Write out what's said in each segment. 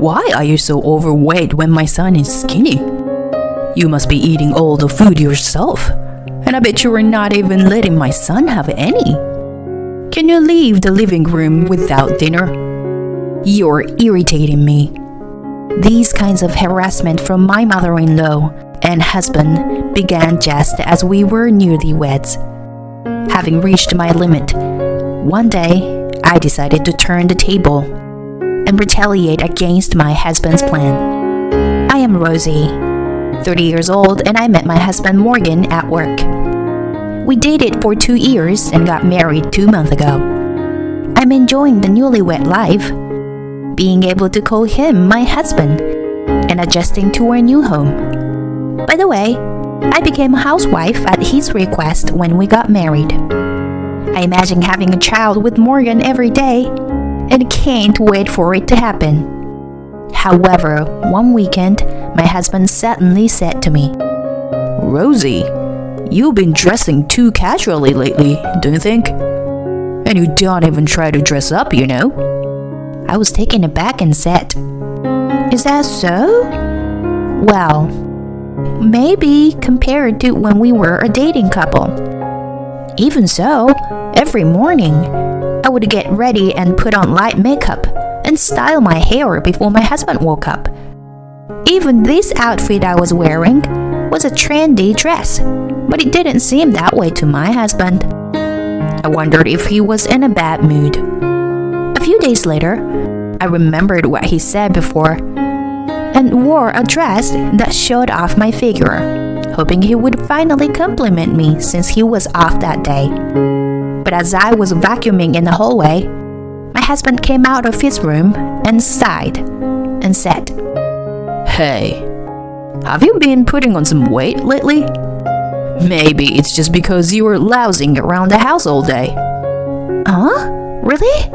Why are you so overweight when my son is skinny? You must be eating all the food yourself. And I bet you are not even letting my son have any. Can you leave the living room without dinner? You're irritating me. These kinds of harassment from my mother-in-law and husband began just as we were newlyweds. Having reached my limit, one day I decided to turn the table and retaliate against my husband's plan. I am Rosie, 30 years old, and I met my husband Morgan at work. We dated for 2 years and got married 2 months ago. I'm enjoying the newlywed life, being able to call him my husband, and adjusting to our new home. By the way, I became a housewife at his request when we got married. I imagine having a child with Morgan every day and can't wait for it to happen. However, one weekend, my husband suddenly said to me, Rosie, you've been dressing too casually lately, don't you think? And you don't even try to dress up, you know? I was taken aback and said, Is that so? Well, maybe compared to when we were a dating couple. Even so, every morning, I would get ready and put on light makeup and style my hair before my husband woke up. Even this outfit I was wearing was a trendy dress, but it didn't seem that way to my husband. I wondered if he was in a bad mood. A few days later, I remembered what he said before and wore a dress that showed off my figure, hoping he would finally compliment me since he was off that day. But as I was vacuuming in the hallway, my husband came out of his room and sighed and said, Hey, have you been putting on some weight lately? Maybe it's just because you were lounging around the house all day. Huh? Really?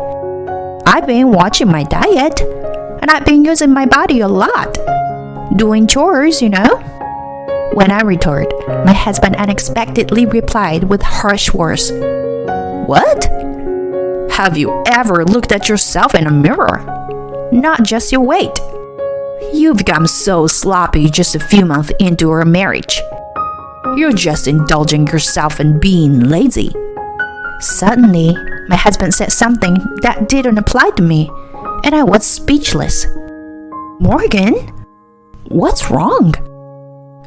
I've been watching my diet, and I've been using my body a lot. Doing chores, you know? When I retorted, my husband unexpectedly replied with harsh words. What? Have you ever looked at yourself in a mirror? Not just your weight. You've become so sloppy just a few months into our marriage. You're just indulging yourself in being lazy. Suddenly, my husband said something that didn't apply to me, and I was speechless. Morgan, what's wrong?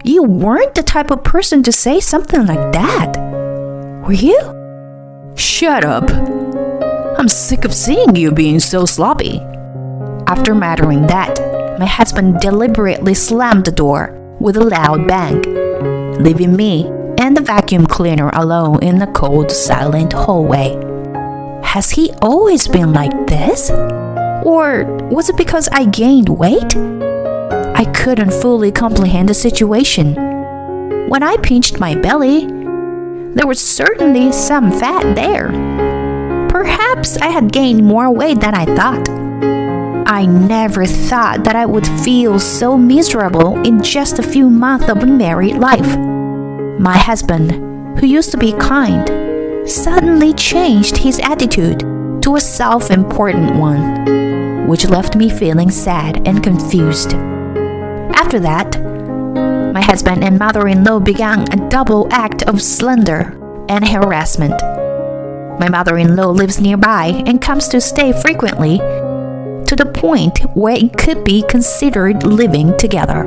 You weren't the type of person to say something like that. Were you? Shut up. I'm sick of seeing you being so sloppy. After muttering that, my husband deliberately slammed the door with a loud bang, leaving me and the vacuum cleaner alone in the cold, silent hallway. Has he always been like this? Or was it because I gained weight? I couldn't fully comprehend the situation. When I pinched my belly, there was certainly some fat there. Perhaps I had gained more weight than I thought. I never thought that I would feel so miserable in just a few months of married life. My husband, who used to be kind, suddenly changed his attitude to a self-important one, which left me feeling sad and confused. After that, my husband and mother-in-law began a double act of slander and harassment. My mother-in-law lives nearby and comes to stay frequently, to the point where it could be considered living together.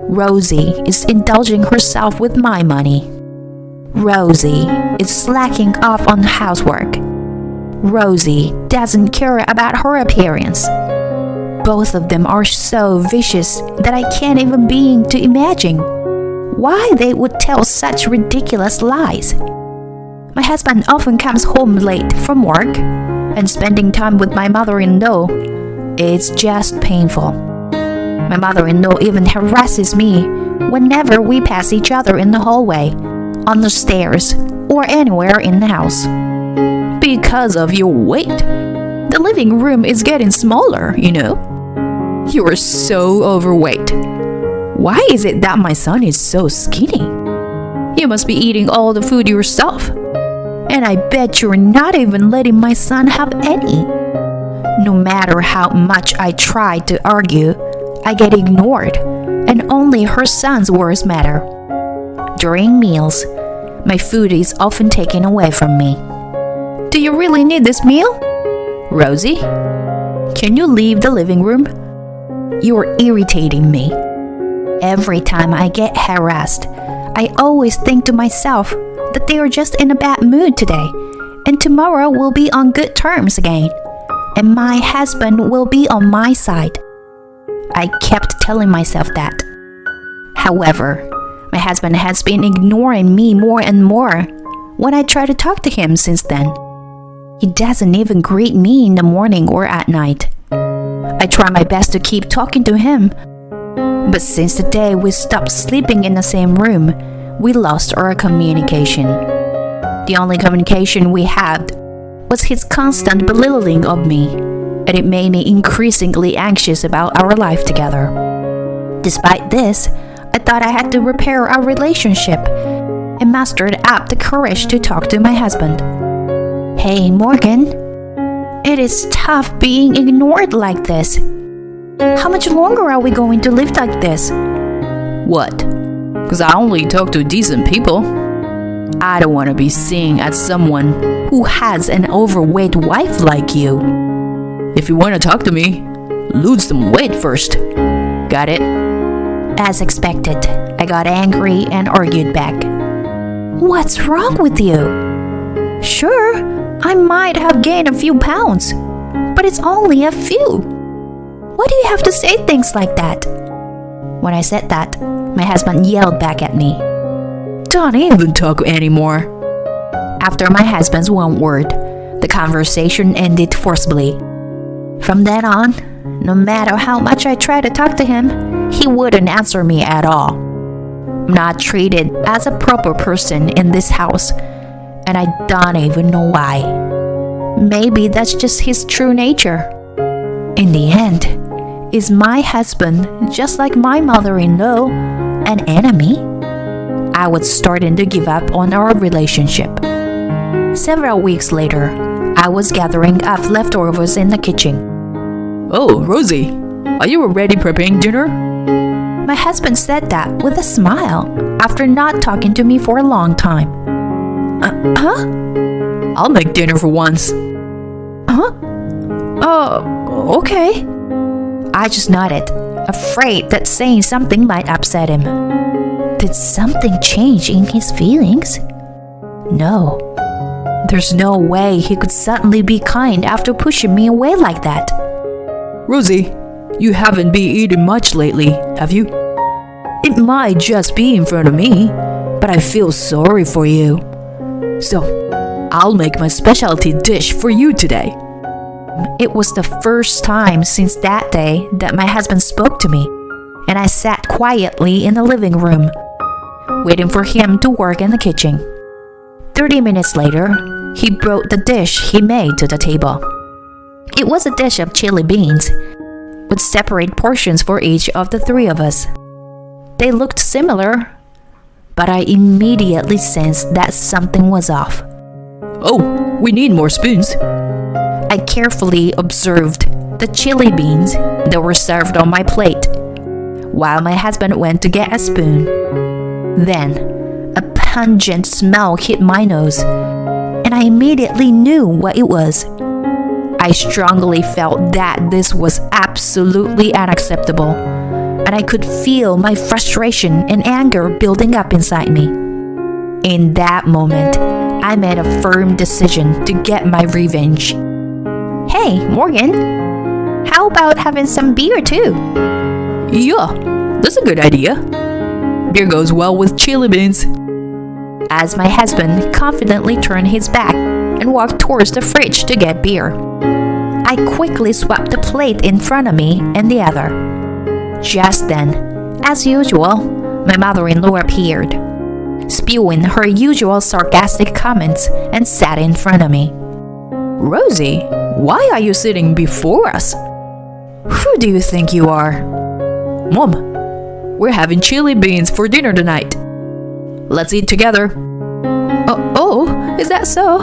Rosie is indulging herself with my money. Rosie is slacking off on housework. Rosie doesn't care about her appearance. Both of them are so vicious that I can't even begin to imagine why they would tell such ridiculous lies. My husband often comes home late from work, and spending time with my mother-in-law is just painful. My mother-in-law even harasses me whenever we pass each other in the hallway, on the stairs, or anywhere in the house. Because of your weight, the living room is getting smaller, you know. You are so overweight. Why is it that my son is so skinny? You must be eating all the food yourself. And I bet you're not even letting my son have any. No matter how much I try to argue, I get ignored, and only her son's words matter. During meals, my food is often taken away from me. Do you really need this meal? Rosie, can you leave the living room? You're irritating me. Every time I get harassed, I always think to myself that they are just in a bad mood today, and tomorrow we'll be on good terms again, and my husband will be on my side. I kept telling myself that. However, my husband has been ignoring me more and more when I try to talk to him since then. He doesn't even greet me in the morning or at night. I try my best to keep talking to him, but since the day we stopped sleeping in the same room, we lost our communication. The only communication we had was his constant belittling of me, and it made me increasingly anxious about our life together. Despite this, I thought I had to repair our relationship and mustered up the courage to talk to my husband. Hey, Morgan, it is tough being ignored like this. How much longer are we going to live like this? What? Because I only talk to decent people. I don't want to be seen as someone who has an overweight wife like you. If you want to talk to me, lose some weight first. Got it? As expected, I got angry and argued back. What's wrong with you? Sure, I might have gained a few pounds, but it's only a few. Why do you have to say things like that? When I said that, my husband yelled back at me. Don't even talk anymore. After my husband's one word, the conversation ended forcibly. From then on, no matter how much I tried to talk to him, he wouldn't answer me at all. I'm not treated as a proper person in this house, and I don't even know why. Maybe that's just his true nature. In the end, is my husband, just like my mother-in-law, an enemy? I was starting to give up on our relationship. Several weeks later, I was gathering up leftovers in the kitchen. Oh, Rosie, are you already preparing dinner? My husband said that with a smile after not talking to me for a long time. Huh? I'll make dinner for once. Huh? Oh, okay. I just nodded, afraid that saying something might upset him. Did something change in his feelings? No. There's no way he could suddenly be kind after pushing me away like that. Rosie, you haven't been eating much lately, have you? It might just be in front of me, but I feel sorry for you. So, I'll make my specialty dish for you today. It was the first time since that day that my husband spoke to me, and I sat quietly in the living room, waiting for him to work in the kitchen. 30 minutes later, he brought the dish he made to the table. It was a dish of chili beans, with separate portions for each of the three of us. They looked similar, but I immediately sensed that something was off. Oh, we need more spoons. I carefully observed the chili beans that were served on my plate, while my husband went to get a spoon. Then, a pungent smell hit my nose, and I immediately knew what it was. I strongly felt that this was absolutely unacceptable, and I could feel my frustration and anger building up inside me. In that moment, I made a firm decision to get my revenge. Hey, Morgan, how about having some beer too? Yeah, that's a good idea. Beer goes well with chili beans. As my husband confidently turned his back and walked towards the fridge to get beer, I quickly swapped the plate in front of me and the other. Just then, as usual, my mother-in-law appeared, spewing her usual sarcastic comments, and sat in front of me. Rosie, why are you sitting before us? Who do you think you are? Mom, we're having chili beans for dinner tonight. Let's eat together. Oh, is that so?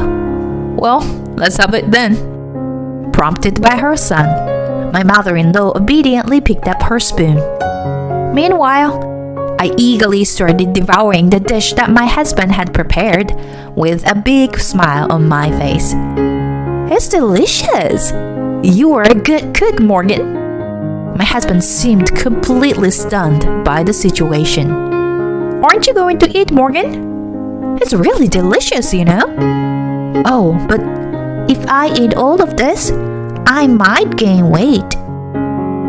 Well, let's have it then. prompted by her son. My mother-in-law obediently picked up her spoon. Meanwhile, I eagerly started devouring the dish that my husband had prepared, with a big smile on my face. "It's delicious. You are a good cook, Morgan." My husband seemed completely stunned by the situation. "Aren't you going to eat, Morgan? It's really delicious, you know." "Oh, but if I eat all of this, I might gain weight."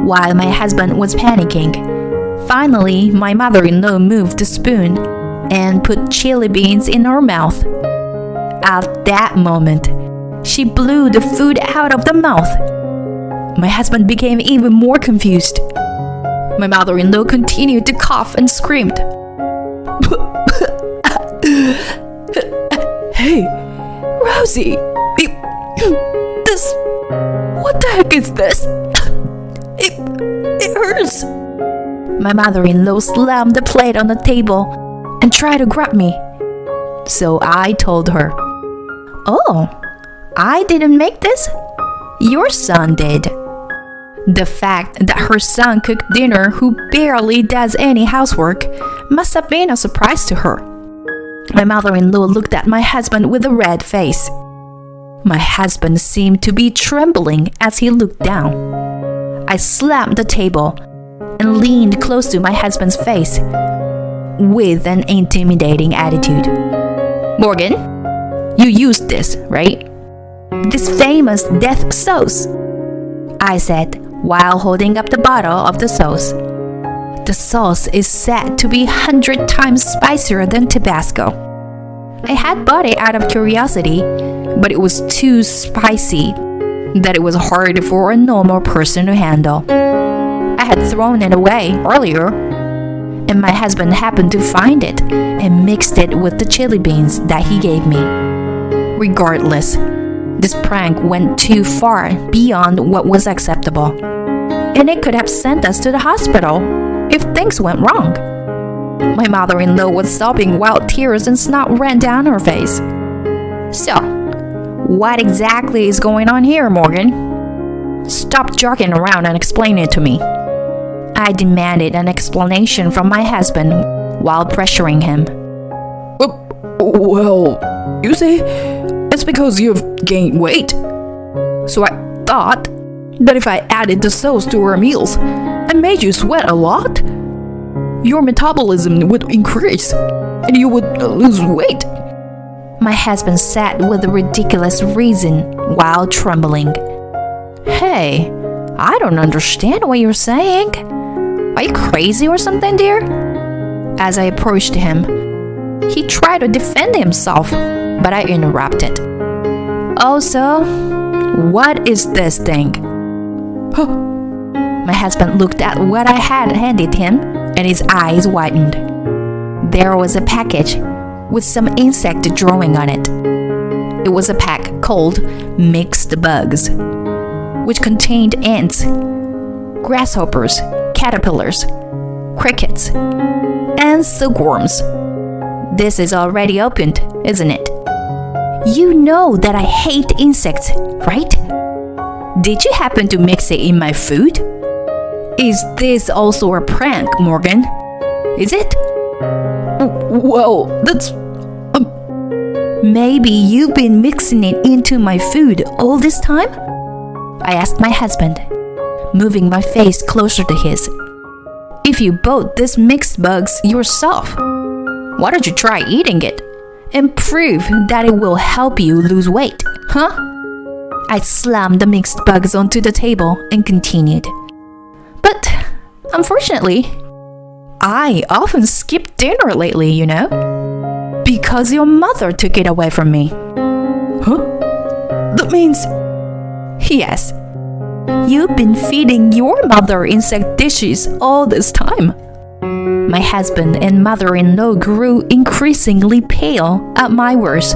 While my husband was panicking, finally my mother-in-law moved the spoon and put chili beans in her mouth. At that moment, she blew the food out of the mouth. My husband became even more confused. My mother-in-law continued to cough and screamed. "Hey, Rosie, what the heck is this? It hurts." My mother-in-law slammed the plate on the table and tried to grab me. So I told her, "Oh, I didn't make this. Your son did." The fact that her son cooked dinner, who barely does any housework, must have been a surprise to her. My mother-in-law looked at my husband with a red face. My husband seemed to be trembling as he looked down. I slammed the table and leaned close to my husband's face with an intimidating attitude. "Morgan, you used this, right? This famous death sauce," I said while holding up the bottle of the sauce. The sauce is said to be 100 times spicier than Tabasco. I had bought it out of curiosity, but it was too spicy that it was hard for a normal person to handle. I had thrown it away earlier, and my husband happened to find it and mixed it with the chili beans that he gave me. Regardless, this prank went too far beyond what was acceptable, and it could have sent us to the hospital if things went wrong. My mother-in-law was sobbing while tears and snot ran down her face. "So, what exactly is going on here, Morgan? Stop joking around and explain it to me." I demanded an explanation from my husband while pressuring him. Well, you see, it's because you've gained weight. So I thought that if I added the sauce to our meals and made you sweat a lot, your metabolism would increase and you would lose weight. My husband said with a ridiculous reason while trembling. "Hey, I don't understand what you're saying. Are you crazy or something, dear?" As I approached him, he tried to defend himself, but I interrupted. "Also, what is this thing?" My husband looked at what I had handed him, and his eyes widened. There was a package with some insect drawing on it. It was a pack called Mixed Bugs, which contained ants, grasshoppers, caterpillars, crickets, and silkworms. "This is already opened, isn't it? You know that I hate insects, right? Did you happen to mix it in my food? Is this also a prank, Morgan? Is it?" Well, that's... Maybe you've been mixing it into my food all this time? I asked my husband, moving my face closer to his. "If you bought this mixed bugs yourself, why don't you try eating it and prove that it will help you lose weight, huh?" I slammed the mixed bugs onto the table and continued. "But unfortunately, I often skip dinner lately, you know, because your mother took it away from me." Huh? That means... "Yes, you've been feeding your mother insect dishes all this time." My husband and mother-in-law grew increasingly pale at my words.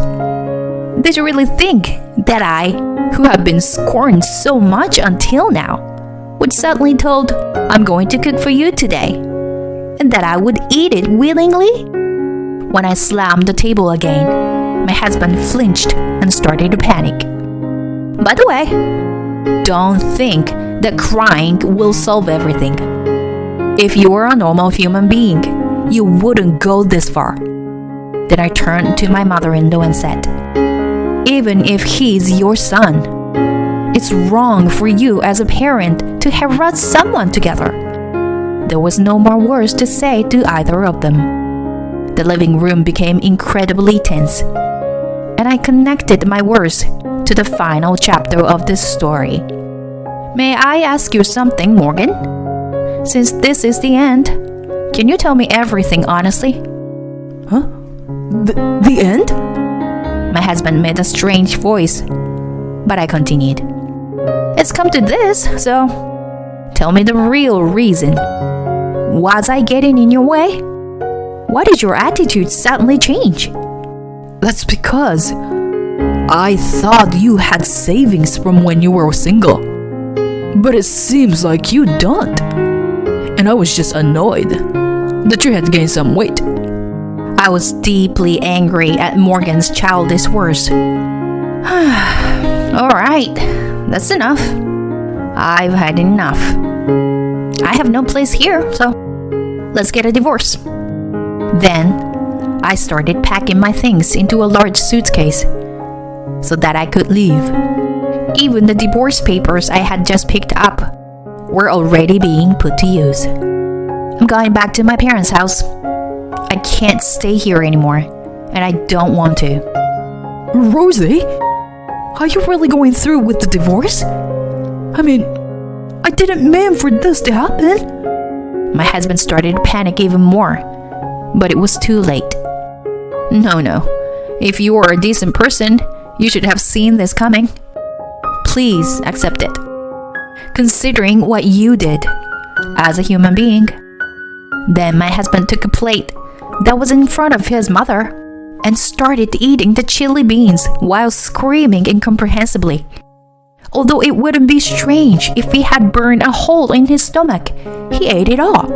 Did you really think that I, who have been scorned so much until now, would suddenly told, "I'm going to cook for you today," and that I would eat it willingly? When I slammed the table again, my husband flinched and started to panic. "By the way, Don't think that crying will solve everything. If you were a normal human being, you wouldn't go this far. Then I turned to my mother-in-law and said, even if he's your son, it's wrong for you as a parent to harass someone together. There was no more words to say to either of them. The living room became incredibly tense, and I connected my words to the final chapter of this story. May I ask you something, Morgan? Since this is the end, can you tell me everything honestly? Huh? The end? My husband made a strange voice, but I continued. It's come to this, so tell me the real reason. Was I getting in your way? Why did your attitude suddenly change? That's because I thought you had savings from when you were single. But it seems like you don't. And I was just annoyed that you had gained some weight. I was deeply angry at Morgan's childish words. Alright, that's enough. I've had enough. I have no place here, so let's get a divorce. Then I started packing my things into a large suitcase so that I could leave. Even the divorce papers I had just picked up were already being put to use. I'm going back to my parents' house. I can't stay here anymore, and I don't want to. Rosie, are you really going through with the divorce? I mean, I didn't mean for this to happen. My husband started to panic even more, but it was too late. No. If you are a decent person, you should have seen this coming. Please accept it, considering what you did as a human being. Then my husband took a plate that was in front of his mother and started eating the chili beans while screaming incomprehensibly. Although it wouldn't be strange if he had burned a hole in his stomach, he ate it all.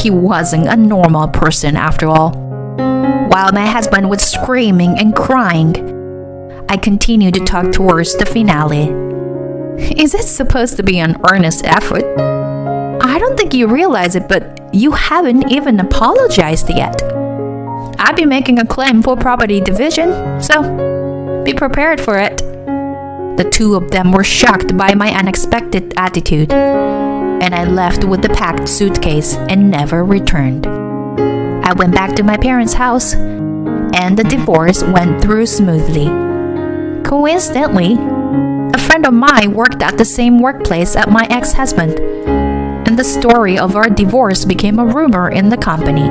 He wasn't a normal person after all. While my husband was screaming and crying, I continued to talk towards the finale. Is it supposed to be an earnest effort? I don't think you realize it, but you haven't even apologized yet. I'd be making a claim for property division, so be prepared for it. The two of them were shocked by my unexpected attitude, and I left with the packed suitcase and never returned. I went back to my parents' house, and the divorce went through smoothly. Coincidentally, a friend of mine worked at the same workplace as my ex-husband, and the story of our divorce became a rumor in the company.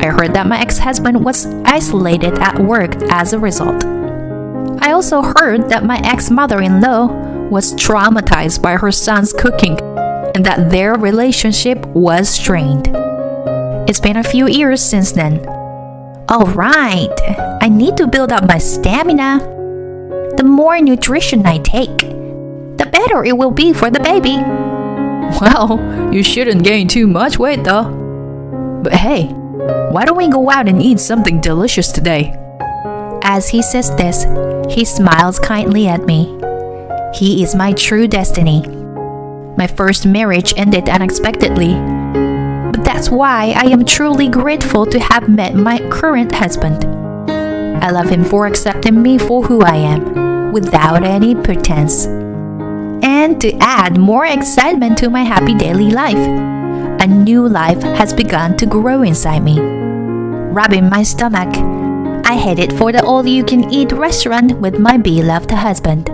I heard that my ex-husband was isolated at work as a result. I also heard that my ex-mother-in-law was traumatized by her son's cooking and that their relationship was strained. It's been a few years since then. Alright, I need to build up my stamina. The more nutrition I take, the better it will be for the baby. Well, you shouldn't gain too much weight though. But hey, why don't we go out and eat something delicious today? As he says this, he smiles kindly at me. He is my true destiny. My first marriage ended unexpectedly, but that's why I am truly grateful to have met my current husband. I love him for accepting me for who I am, without any pretense. And to add more excitement to my happy daily life, a new life has begun to grow inside me. Rubbing my stomach, I headed for the all-you-can-eat restaurant with my beloved husband.